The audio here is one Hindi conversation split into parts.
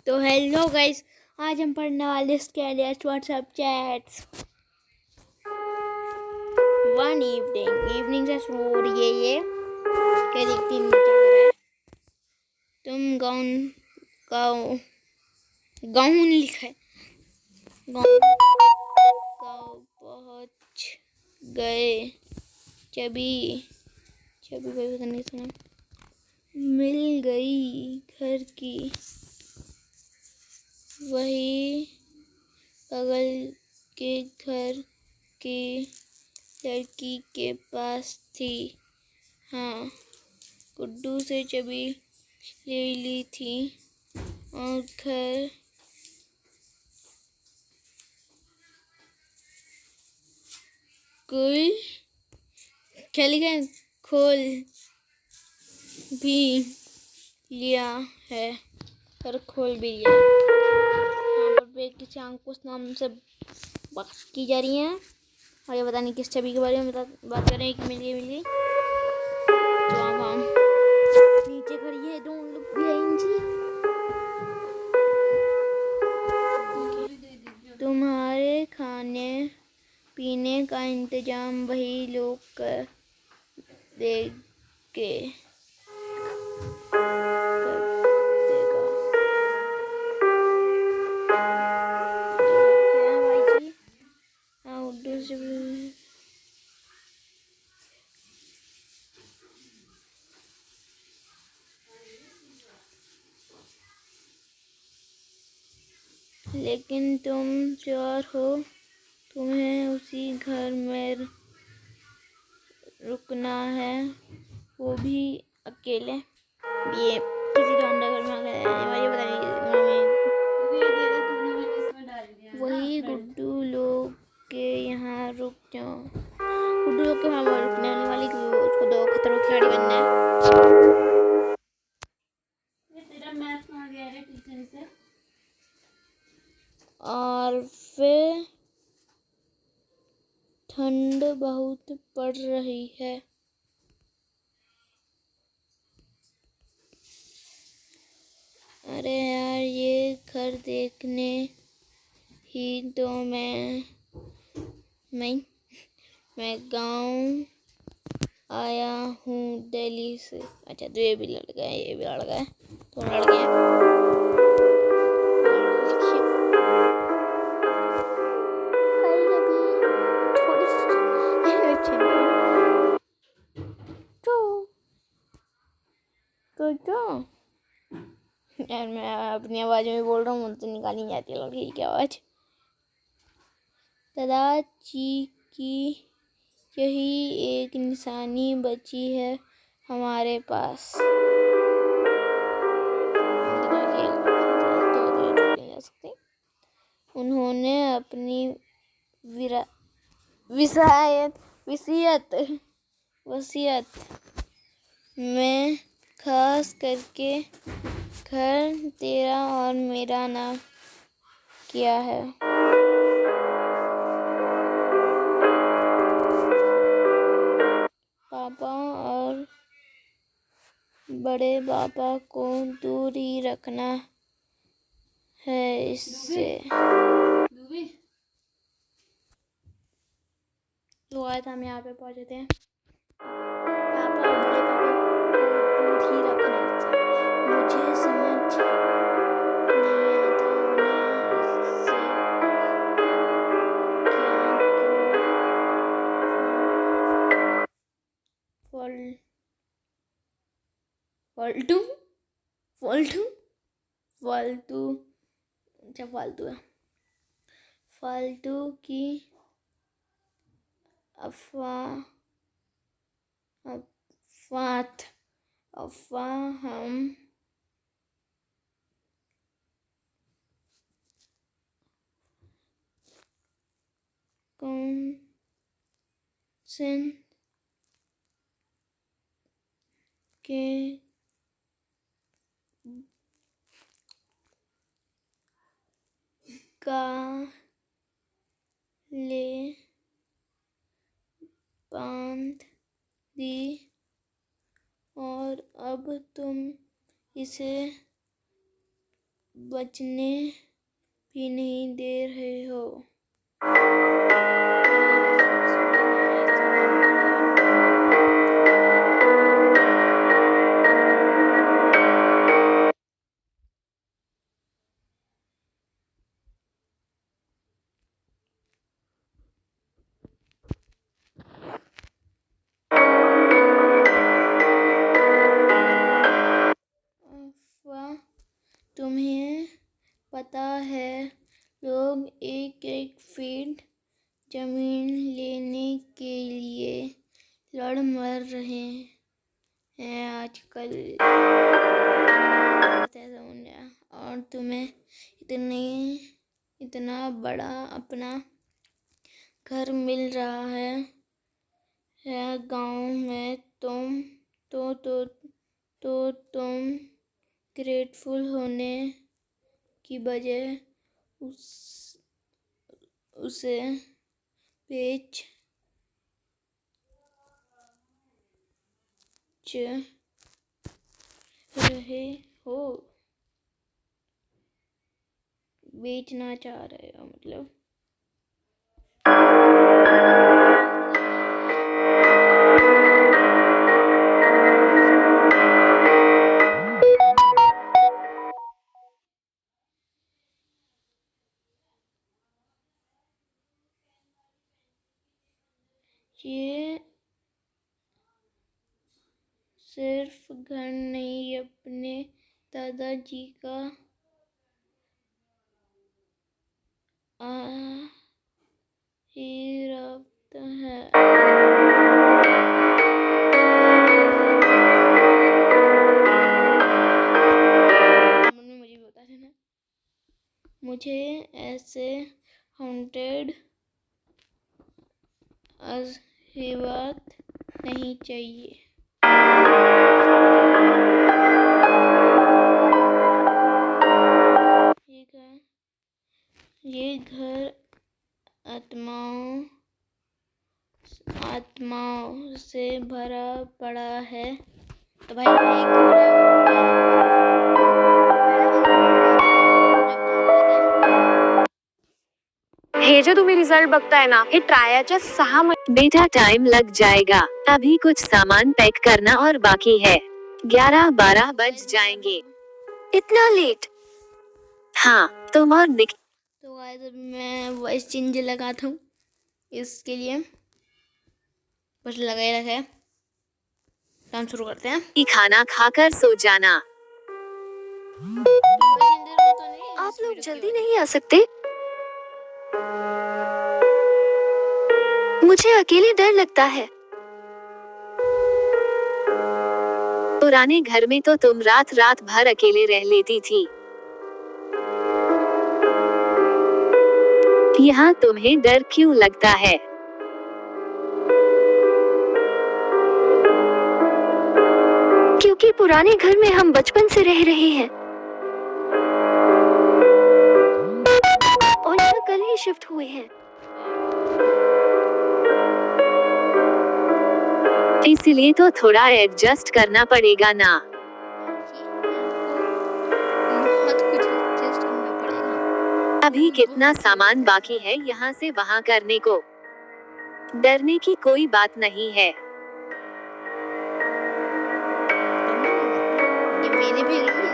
तो हेलो गाइस, आज हम पढ़ने वाले स्केलियस व्हाट्सएप चैट्स। वन इवनिंग से शुरू हो रही है ये। क्या देखती हैं क्या कर रहा है? तुम गाउन गाउन लिखा है। गाँव पहुँच गए। चबी भाई पता नहीं सुना। मिल गई घर की वही बगल के घर की लड़की के पास थी। हाँ, गुड्डू से चबी ले ली थी और घर कोई क्या लिखा है? खोल भी लिया है। पर खोल भी लिया है। यहाँ पर किसी अंकुश नाम से बात की जा रही है और ये पता नहीं किस छवि के बारे में बात कर रहे हैं कि मिल गई। तो अब हम नीचे खड़ी है। डोंट लुक बिहाइंड जी। तुम्हारे खाने पीने का इंतजाम वही लोग कर देंगे। लेकिन तुम श्योर हो तुम्हें उसी घर में रुकना है, वो भी अकेले? ये किसी ठंडा घर में आ गए वही गुड्डू लोग के यहाँ रुक जाओ। गुड्डू लोग के वहाँ रुकने वाली उसको दो खतरों की खिलाड़ी बनना है। तेरा मैथ में आ गया है ट्यूशन से। और फिर ठंड बहुत पड़ रही है। अरे यार, ये घर देखने ही तो मैं गांव आया हूँ दिल्ली से। अच्छा, तो ये भी लड़का है, ये भी लड़का है, तो लड़के हैं। यार मैं अपनी आवाज में बोल रहा हूँ तो निकाली नहीं जाती लड़की की आवाज। दादाजी की यही एक निशानी बची है हमारे पास। उन्होंने अपनी वसीयत में खास करके घर तेरा और मेरा नाम किया है। पापा और बड़े पापा को दूर ही रखना है इससे। तो आज हम यहाँ पे पहुँचे थे। पापा और बड़े पापा को दूर ही रखना है इससे। मुझे समझ नहीं आता उन्हें इससे क्या फालतू की अफवाह हम कौन के ले बांध दी और अब तुम इसे बचने भी नहीं दे रहे हो। तुम्हें पता है लोग एक एक फीट जमीन लेने के लिए लड़ मर रहे हैं आजकल। और तुम्हें इतना बड़ा अपना घर मिल रहा है गांव में। तुम ग्रेटफुल होने की बजाय उसे बेच रहे हो, बेचना चाह रहे हो मतलब। ये सिर्फ घर नहीं, अपने दादाजी का आशीर्वाद है। मुझे भी बता देना। मुझे ऐसे हॉन्टेड आशीर्वाद नहीं चाहिए। ये घर आत्माओं से भरा पड़ा है। तो भाई हे जो तुम्ही रिझल्ट बघताय ना, हे ट्रायाच्या 6 बेटा टाइम लग जाएगा। अभी कुछ सामान पैक करना और बाकी है। 11-12 बज जाएंगे। इतना लेट? हाँ, तुम और निक। तो गाइस अभी मैं वॉइस चेंज लगाता हूँ, इसके लिए बस लगाए रखे। काम शुरू करते हैं। खाना खाकर सो जाना। आप लोग जल्दी नहीं आ सकते? मुझे अकेले डर लगता है। पुराने घर में तो तुम रात रात भर अकेले रह लेती थी। यहाँ तुम्हें डर क्यों लगता है? क्योंकि पुराने घर में हम बचपन से रह रहे हैं और यहाँ कल ही शिफ्ट हुए हैं। इसीलिए तो थोड़ा एडजस्ट करना पड़ेगा ना। अभी कितना सामान बाकी है यहाँ से वहाँ करने को? डरने की कोई बात नहीं है।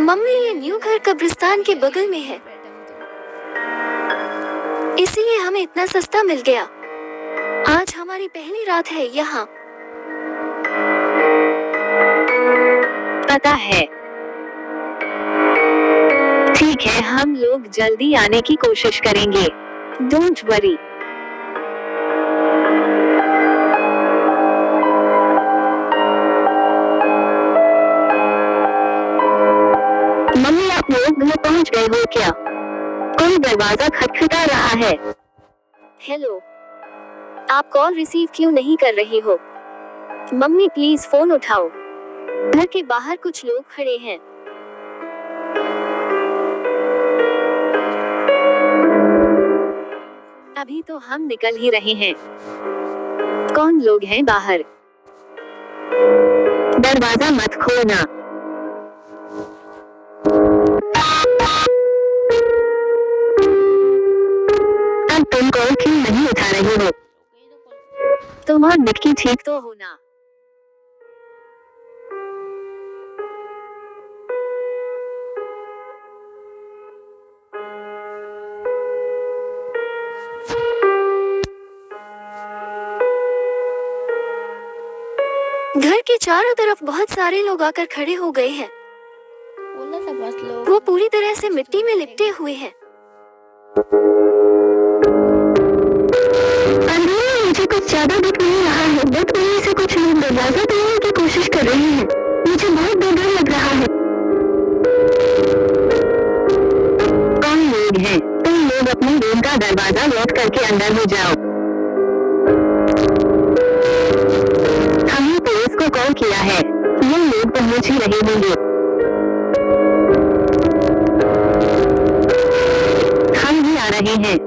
मम्मी, ये न्यू घर कब्रिस्तान के बगल में है, इसीलिए हमें इतना सस्ता मिल गया। आज हमारी पहली रात है यहाँ। पता है। ठीक है, हम लोग जल्दी आने की कोशिश करेंगे। Don't worry. मम्मी, आप लोग घर पहुंच गए हो क्या? कोई दरवाजा खटखटा रहा है। हेलो, आप कॉल रिसीव क्यों नहीं कर रही हो? मम्मी प्लीज फोन उठाओ। घर के बाहर कुछ लोग खड़े हैं। अभी तो हम निकल ही रहे हैं। कौन लोग हैं बाहर? दरवाजा मत खोलना। तुम और निक्की ठीक तो हो ना? घर के चारों तरफ बहुत सारे लोग आकर खड़े हो गए हैं। बोला था बस लोग। वो पूरी तरह से मिट्टी में लिपटे हुए हैं। अंधेरे में मुझे कुछ ज्यादा दिख नहीं रहा है, बट उनमें से कुछ लोग दरवाजा तोड़ने की कोशिश कर रहे हैं। मुझे बहुत डर लग रहा है। कौन लोग हैं? तुम लोग अपने रूम का दरवाजा लॉक करके अंदर हो जाओ। हमने पुलिस को कॉल किया है। ये लोग पहुंच ही रहे होंगे। हम भी आ रहे हैं।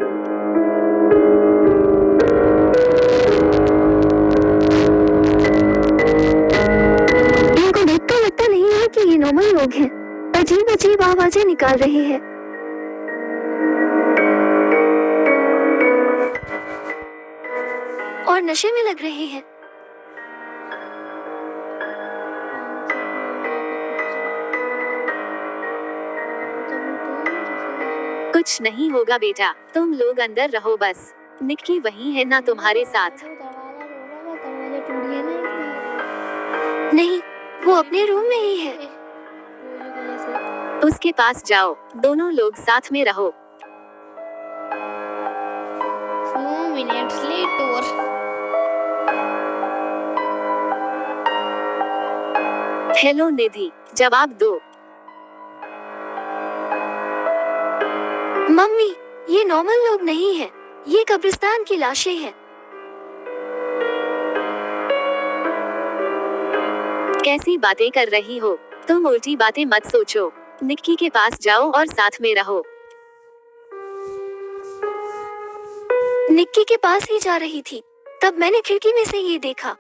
इनको देखकर लगता नहीं है कि ये नॉर्मल लोग हैं। अजीब अजीब आवाजें निकाल रहे हैं। और नशे में लग रहे हैं। कुछ नहीं होगा बेटा, तुम लोग अंदर रहो बस। निक्की वही है ना तुम्हारे साथ? दरवाजा टूट गया ना। नहीं, वो अपने रूम में ही है। उसके पास जाओ, दोनों लोग साथ में रहो। 4 minutes later. हेलो निधि, जवाब दो। मम्मी, ये नॉर्मल लोग नहीं हैं, ये कब्रिस्तान की लाशें हैं। कैसी बातें कर रही हो? तुम उल्टी बातें मत सोचो। निक्की के पास जाओ और साथ में रहो। निक्की के पास ही जा रही थी, तब मैंने खिड़की में से ये देखा।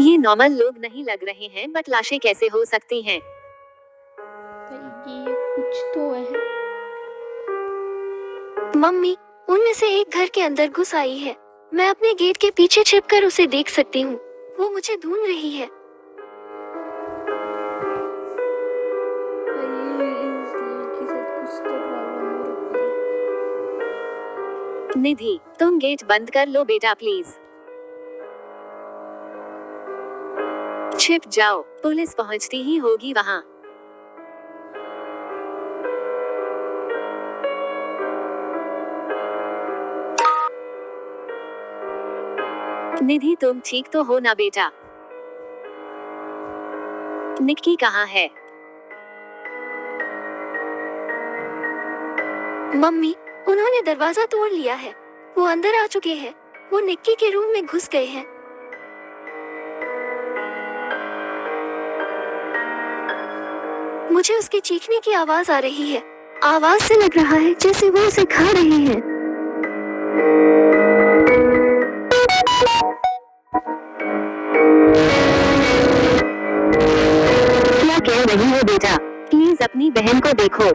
ये नॉर्मल लोग नहीं लग रहे हैं, बट लाशें कैसे हो सकती हैं? ये कुछ तो है। मम्मी, उनमें से एक घर के अंदर घुस आई है। मैं अपने गेट के पीछे छिपकर उसे देख सकती हूँ। वो मुझे ढूंढ रही है। निधि, तुम गेट बंद कर लो बेटा प्लीज। छिप जाओ, पुलिस पहुंचती ही होगी वहाँ। निधि, तुम ठीक तो हो ना बेटा? निक्की कहाँ है? मम्मी, उन्होंने दरवाजा तोड़ लिया है। वो अंदर आ चुके हैं। वो निक्की के रूम में घुस गए हैं। मुझे उसके चीखने की आवाज आ रही है। आवाज से लग रहा है जैसे वो उसे खा रहे हैं। क्या कह रही हो बेटा? प्लीज अपनी बहन को देखो।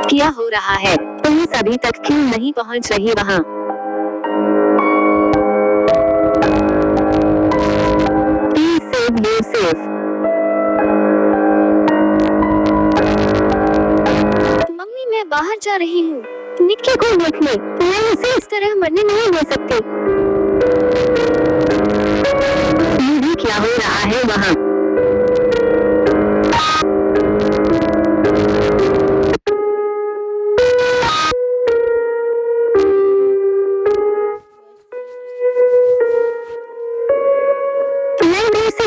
क्या हो रहा है? पुलिस अभी तक क्यों नहीं पहुंच रही वहाँ? Please save yourself. मम्मी, मैं बाहर जा रही हूँ। निक्की को देख ले। मैं उसे इस तरह मरने नहीं दे सकती। निधि, क्या हो रहा है वहाँ?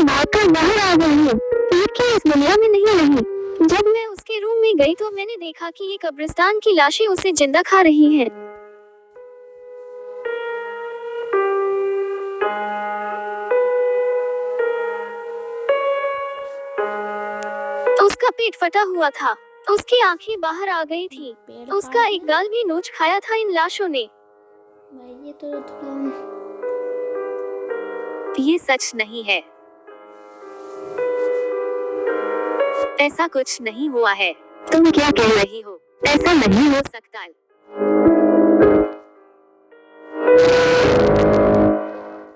भागकर बाहर आ गई हूँ। निक्की इस दुनिया में नहीं रही। जब मैं उसके रूम में गई तो मैंने देखा कि ये कब्रिस्तान की लाशें उसे जिंदा खा रही हैं। उसका पेट फटा हुआ था। उसकी आंखें बाहर आ गई थी। उसका एक गाल भी नोच खाया था इन लाशों ने। भाई ये तो थोड़ा ये सच नहीं है। ऐसा कुछ नहीं हुआ है। तुम क्या कह रही हो? ऐसा नहीं हो सकता।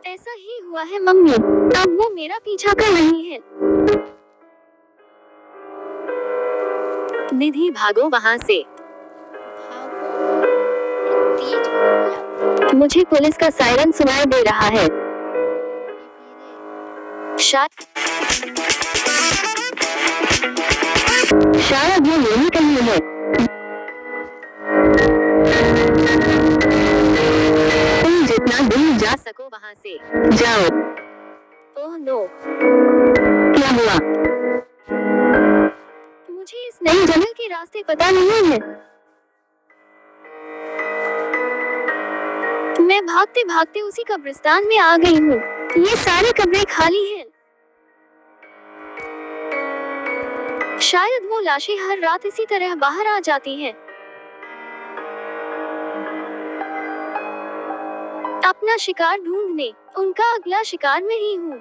ऐसा ही हुआ है मम्मी। अब वो मेरा पीछा कर रही है। निधि भागो वहाँ से। भागो, तेज भागो। मुझे पुलिस का सायरन सुनाई दे रहा है। शायद वो यही कहीं है। तुम जितना दूर जा सको वहाँ से जाओ। ओह नो, क्या हुआ? मुझे इस नई जंगल के रास्ते पता नहीं है। मैं भागते भागते उसी कब्रिस्तान में आ गई हूँ। ये सारी कब्रें खाली हैं। शायद वो लाशें हर रात इसी तरह बाहर आ जाती हैं। अपना शिकार ढूंढने, उनका अगला शिकार मैं ही हूँ।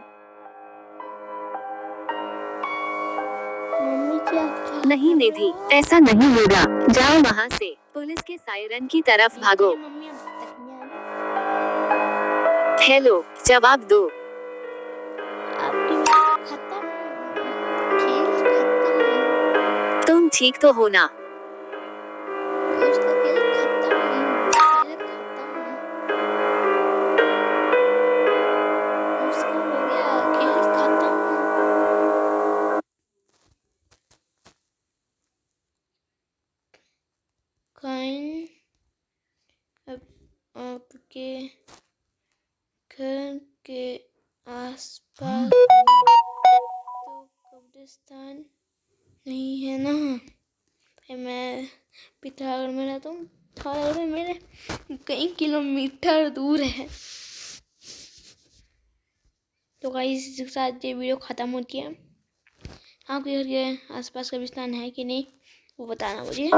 मम्मी क्या नहीं निधि, ऐसा नहीं होगा। जाओ वहाँ से। पुलिस के सायरन की तरफ भागो। मम्मी अब तक नहीं हेलो, जवाब दो। आपकी खत्म, खेल खत्म, तुम ठीक तो हो ना? उसका खेल खत्म, खेल खत्म, उसका हो गया खेल खत्म। काइन अब आपके घर के आसपास तो कब्रिस्तान नहीं है ना? मैं पिथौरागढ़ में रहता हूँ। पिथौरागढ़ में मेरे कई किलोमीटर दूर है। तो गाइस इसके साथ ये वीडियो ख़त्म होती है। आपके घर के आसपास कब्रिस्तान है कि नहीं वो बताना मुझे।